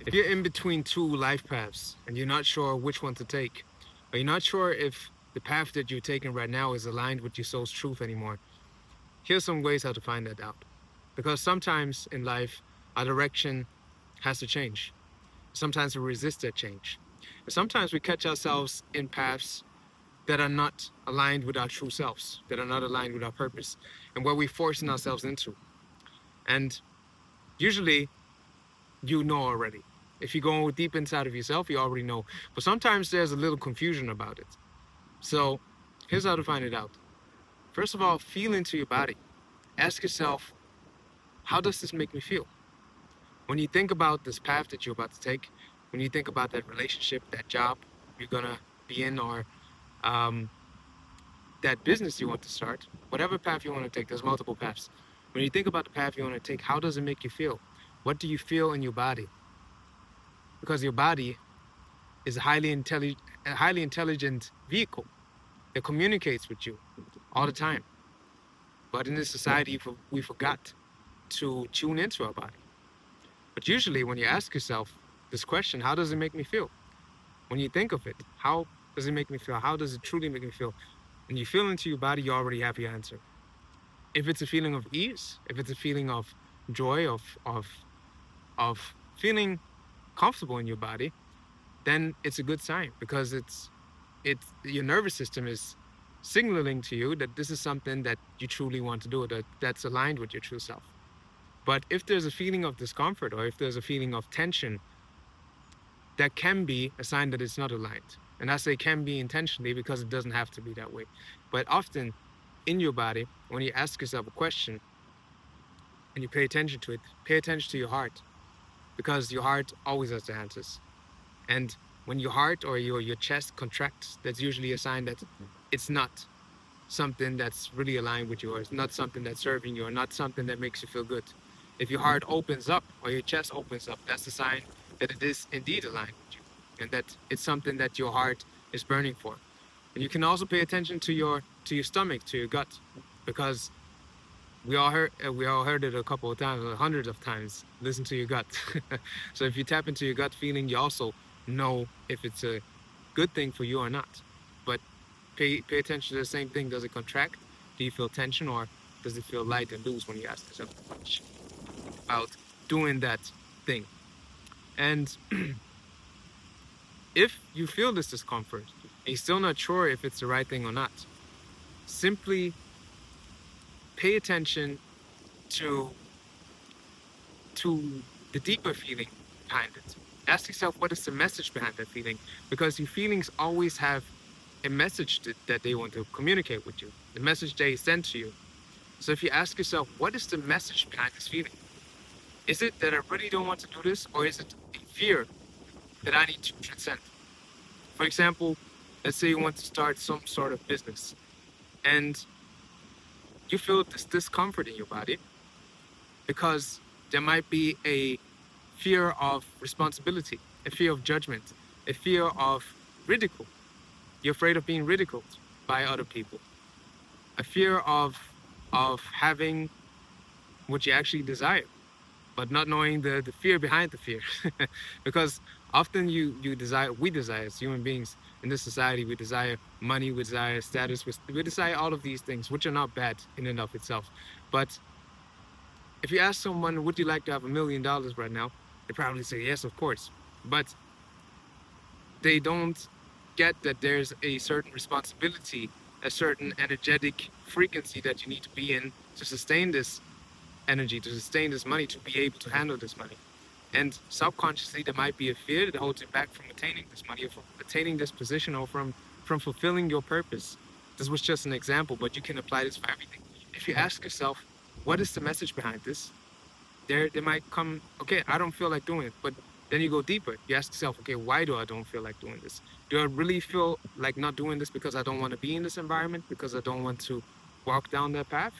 If you're in between two life paths and you're not sure which one to take, or you're not sure if the path that you're taking right now is aligned with your soul's truth anymore, here's some ways how to find that out. Because sometimes in life, our direction has to change. Sometimes we resist that change. Sometimes we catch ourselves in paths that are not aligned with our true selves, that are not aligned with our purpose, and where we're forcing ourselves into. And usually, you know already. If you go deep inside of yourself, you already know. But sometimes there's a little confusion about it. So here's how to find it out. First of all, feel into your body. Ask yourself, how does this make me feel? When you think about this path that you're about to take, when you think about that relationship, that job you're gonna be in, or um, that business you want to start, whatever path you want to take, there's multiple paths. When you think about the path you want to take, how does it make you feel? What do you feel in your body? Because your body is a highly intelligent vehicle that communicates with you all the time. But in this society, we forgot to tune into our body. But usually, when you ask yourself this question, how does it make me feel? When you think of it, how does it make me feel? How does it truly make me feel? When you feel into your body, you already have your answer. If it's a feeling of ease, if it's a feeling of joy, of feeling comfortable in your body, then it's a good sign because it's your nervous system is signaling to you that this is something that you truly want to do, that's aligned with your true self. But if there's a feeling of discomfort or if there's a feeling of tension, that can be a sign that it's not aligned. And I say can be intentionally because it doesn't have to be that way. But often in your body, when you ask yourself a question and you pay attention to it, pay attention to your heart because your heart always has the answers. And when your heart or your chest contracts, that's usually a sign that it's not something that's really aligned with you, or it's not something that's serving you, or not something that makes you feel good. If your heart opens up or your chest opens up, that's a sign that it is indeed aligned with you, and that it's something that your heart is burning for. And you can also pay attention to your stomach, to your gut, because we all heard it a couple of times, or hundreds of times. Listen to your gut. So if you tap into your gut feeling, you also know if it's a good thing for you or not. But pay attention to the same thing. Does it contract? Do you feel tension, or does it feel light and loose when you ask yourself a question about doing that thing? And if you feel this discomfort and you're still not sure if it's the right thing or not, simply pay attention to to the deeper feeling behind it. Ask yourself, what is the message behind that feeling? Because your feelings always have a message that they want to communicate with you, the message they send to you. So if you ask yourself, what is the message behind this feeling? Is it that I really don't want to do this, or is it a fear that I need to transcend? For example, let's say you want to start some sort of business and you feel this discomfort in your body because there might be a fear of responsibility, a fear of judgment, a fear of ridicule. You're afraid of being ridiculed by other people, a fear of having what you actually desire, but not knowing the fear behind the fear. Because often we desire as human beings in this society, we desire money, we desire status, we desire all of these things, which are not bad in and of itself. But if you ask someone, would you like to have $1 million right now? They probably say yes, of course. But they don't get that there's a certain responsibility, a certain energetic frequency that you need to be in to sustain this energy, to sustain this money, to be able to handle this money. And subconsciously, there might be a fear that holds you back from attaining this money, or from attaining this position, or from fulfilling your purpose. This was just an example, but you can apply this for everything. If you ask yourself, what is the message behind this? There might come, okay, I don't feel like doing it, but then you go deeper. You ask yourself, okay, why do I don't feel like doing this? Do I really feel like not doing this because I don't want to be in this environment, because I don't want to walk down that path?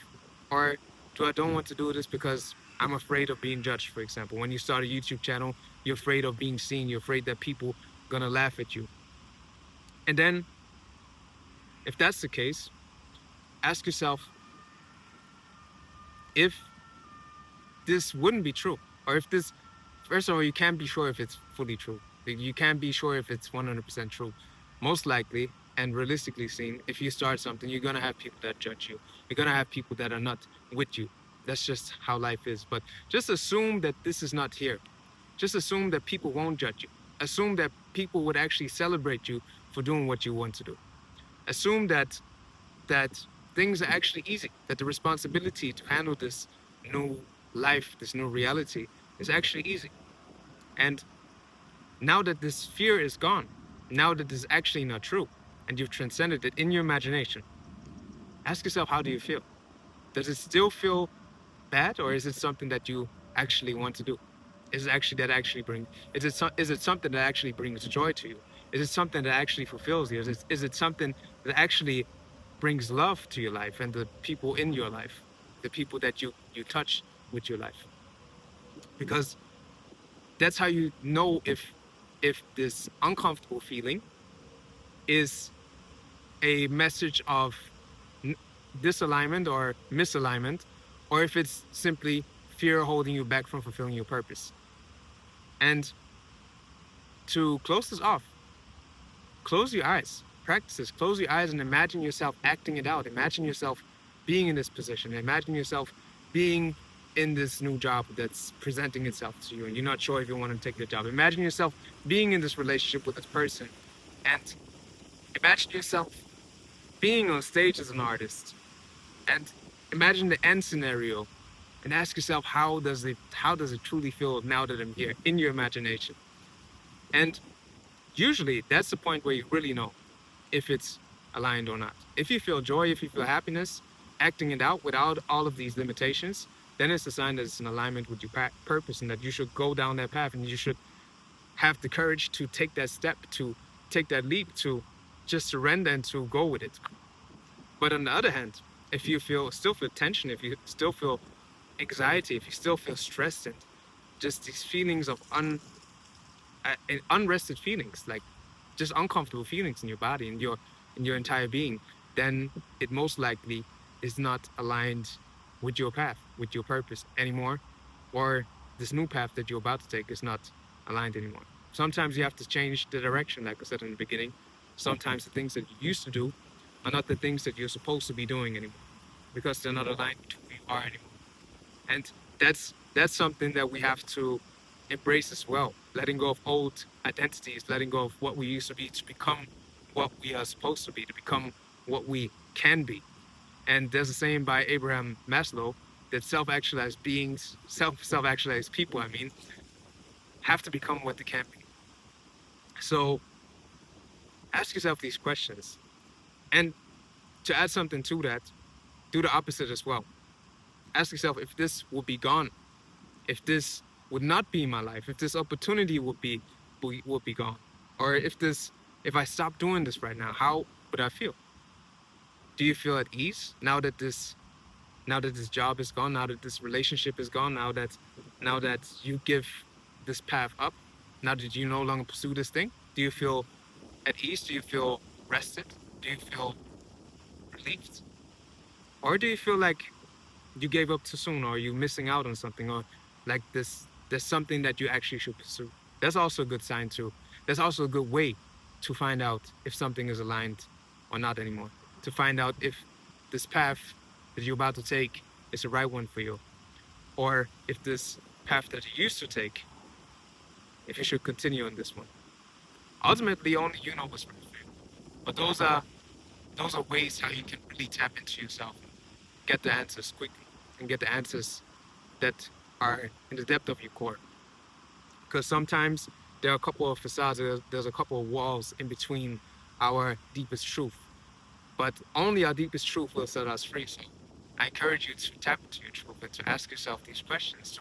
Or do I don't want to do this because I'm afraid of being judged, for example? When you start a YouTube channel, you're afraid of being seen, you're afraid that people are gonna laugh at you. And then if that's the case, ask yourself if this wouldn't be true, or if this, First of all, you can't be sure if it's fully true. You can't be sure if it's 100% true. Most likely, and realistically seen, if you start something, you're gonna have people that judge you. You're gonna have people that are not with you. That's just how life is. But just assume that this is not here. Just assume that people won't judge you. Assume that people would actually celebrate you for doing what you want to do. Assume that things are actually easy. That the responsibility to handle this new life, this new reality, is actually easy. And now that this fear is gone, now that this is actually not true, and you've transcended it in your imagination, ask yourself, how do you feel? Does it still feel bad, or is it something that you actually want to do? Is it actually that actually bring? Is it something that actually brings joy to you? Is it something that actually fulfills you? Is it something that actually brings love to your life and the people in your life, the people that you touch with your life? Because that's how you know if this uncomfortable feeling is a message of disalignment or misalignment, or if it's simply fear holding you back from fulfilling your purpose. And to close this off, close your eyes, practice this, close your eyes and imagine yourself acting it out. Imagine yourself being in this position. Imagine yourself being in this new job that's presenting itself to you and you're not sure if you want to take the job. Imagine yourself being in this relationship with this person, and imagine yourself being on stage as an artist, and imagine the end scenario and ask yourself, how does it truly feel now that I'm here in your imagination? And usually that's the point where you really know if it's aligned or not. If you feel joy, if you feel happiness, acting it out without all of these limitations, then it's a sign that it's in alignment with your purpose and that you should go down that path, and you should have the courage to take that step, to take that leap, to just surrender and to go with it. But on the other hand, if you still feel tension, if you still feel anxiety, if you still feel stressed, and just these feelings of unrested feelings, like just uncomfortable feelings in your body and your entire being, then it most likely is not aligned with your path, with your purpose anymore, or this new path that you're about to take is not aligned anymore. Sometimes you have to change the direction, like I said in the beginning. Sometimes the things that you used to do are not the things that you're supposed to be doing anymore, because they're not aligned with who you are anymore. And that's something that we have to embrace as well. Letting go of old identities, letting go of what we used to be, to become what we are supposed to be, to become what we can be. And there's a saying by Abraham Maslow that self-actualized beings, self-actualized people, have to become what they can be. So ask yourself these questions. And to add something to that, do the opposite as well. Ask yourself, if this would be gone, if this would not be my life, if this opportunity would be gone, or if I stop doing this right now, how would I feel? Do you feel at ease now that this job is gone, now that this relationship is gone, now that you give this path up, now that you no longer pursue this thing? Do you feel at ease? Do you feel rested? Do you feel relieved? Or do you feel like you gave up too soon, or you're missing out on something, or like there's something that you actually should pursue? That's also a good sign too. That's also a good way to find out if something is aligned or not anymore. To find out if this path that you're about to take is the right one for you, or if this path that you used to take, if you should continue on this one. Ultimately, only you know what's right for you. But those are ways how you can really tap into yourself, get the answers quickly, and get the answers that are in the depth of your core. Because sometimes there are a couple of facades, there's a couple of walls in between our deepest truth. But only our deepest truth will set us free. So I encourage you to tap into your truth and to ask yourself these questions.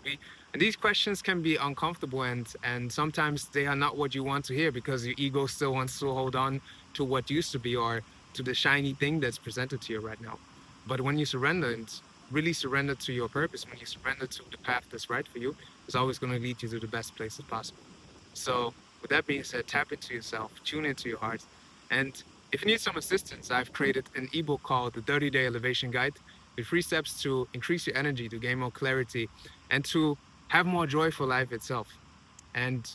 And these questions can be uncomfortable, and sometimes they are not what you want to hear, because your ego still wants to hold on to what used to be, or to the shiny thing that's presented to you right now. But when you surrender and really surrender to your purpose, when you surrender to the path that's right for you, it's always going to lead you to the best places possible. So with that being said, tap into yourself, tune into your heart. And if you need some assistance, I've created an ebook called the 30-Day Elevation Guide with 3 steps to increase your energy, to gain more clarity, and to have more joy for life itself. And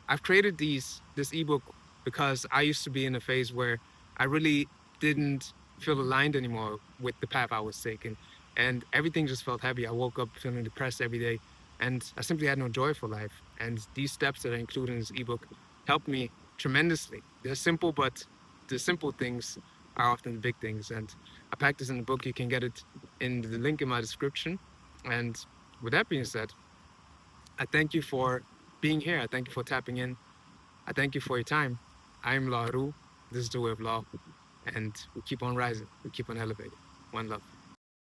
I've created this ebook because I used to be in a phase where I really didn't feel aligned anymore with the path I was taking. And everything just felt heavy. I woke up feeling depressed every day, and I simply had no joy for life. And these steps that I include in this ebook helped me tremendously. They're simple, but the simple things are often the big things. And I packed this in the book. You can get it in the link in my description. And with that being said, I thank you for being here. I thank you for tapping in. I thank you for your time. I'm La Rue. This is the way of law. And we keep on rising. We keep on elevating. One love.